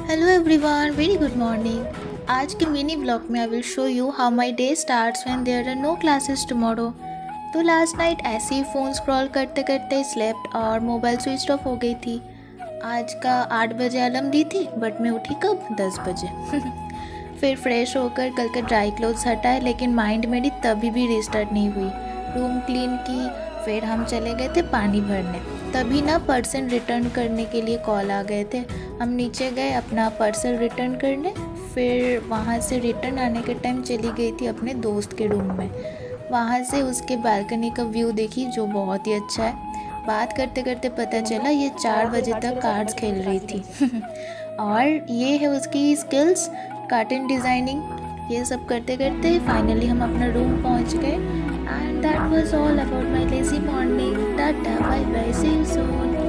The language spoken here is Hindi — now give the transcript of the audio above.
Hello everyone, very good morning. आज के मिनी ब्लॉग में I will show you how my day starts when there are no classes tomorrow. तो लास्ट नाइट ऐसे ही फ़ोन स्क्रॉल करते करते स्लेप्ट और मोबाइल स्विच ऑफ हो गई थी। आज का 8 बजे अलार्म दी थी बट मैं उठी कब 10 बजे। फिर फ्रेश होकर कल के ड्राई क्लोथ्स हटाए, लेकिन माइंड मेरी तभी भी रिस्टार्ट नहीं हुई। रूम क्लीन की, फिर हम चले गए थे पानी भरने। तभी ना पर्सन रिटर्न करने के लिए कॉल आ गए थे। हम नीचे गए अपना पार्सल रिटर्न करने। फिर वहाँ से रिटर्न आने के टाइम चली गई थी अपने दोस्त के रूम में। वहाँ से उसके बालकनी का व्यू देखी जो बहुत ही अच्छा है। बात करते करते पता चला ये 4 बजे तक कार्ड्स खेल रही थी। और ये है उसकी स्किल्स, कार्टून डिज़ाइनिंग। ये सब करते करते फाइनली हम अपना रूम पहुँच गए। And that was all about my lazy morning. Tata, bye bye, see you soon.